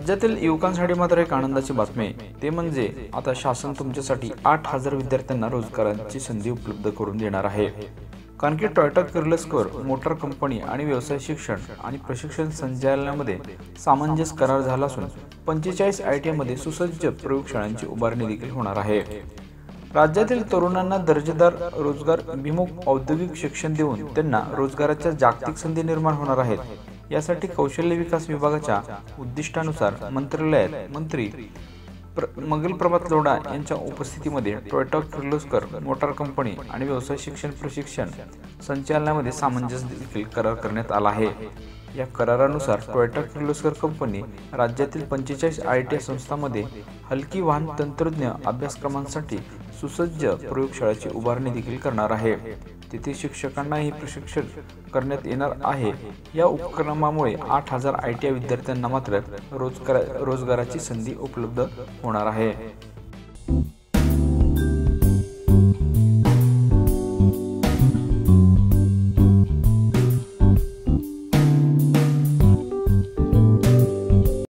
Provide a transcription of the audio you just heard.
राज्यातील युवकांसाठी मात्र एक आनंदाची बातमी आहे, ते म्हणजे आता शासन तुमच्यासाठी 8,000 विद्यार्थ्यांना रोजगाराची संधी उपलब्ध करून देणार आहे। कारण की टोयोटा किर्लोस्कर मोटार कंपनी आणि व्यवसाय शिक्षण आणि प्रशिक्षण संचालनामध्ये सामंजस्य करार झाला असून 45 ITI मध्ये सुसज्ज प्रयोगशाळांची उभारणी देखील होणार आहे। राज्यातील तरुणांना दर्जेदार रोजगार अभिमुख औद्योगिक शिक्षण देऊन त्यांना रोजगाराच्या जागतिक संधी निर्माण होणार आहेत। यासाठी कौशल्य विकास विभागाच्या उद्दिष्टानुसार मंत्रालयात मंत्री मंगल प्रभात लोढा यांच्या उपस्थितीमध्ये टोयोटा किर्लोस्कर मोटार कंपनी आणि व्यवसाय शिक्षण प्रशिक्षण संचालनामध्ये सामंजस्य देखील करार करण्यात आला आहे। या करारानुसार टोयोटा किर्लोस्कर कंपनी राज्यातील 45 ITI संस्थांमध्ये हलकी वाहन तंत्रज्ञ अभ्यासक्रमांसाठी सुसज्ज प्रयोगशाळेची उभारणी देखील करणार आहे। तिथे शिक्षकांनाही प्रशिक्षण करण्यात येणार आहे। या उपक्रमामुळे 8,000 ITI विद्यार्थ्यांना मात्र रोजगाराची संधी उपलब्ध होणार आहे।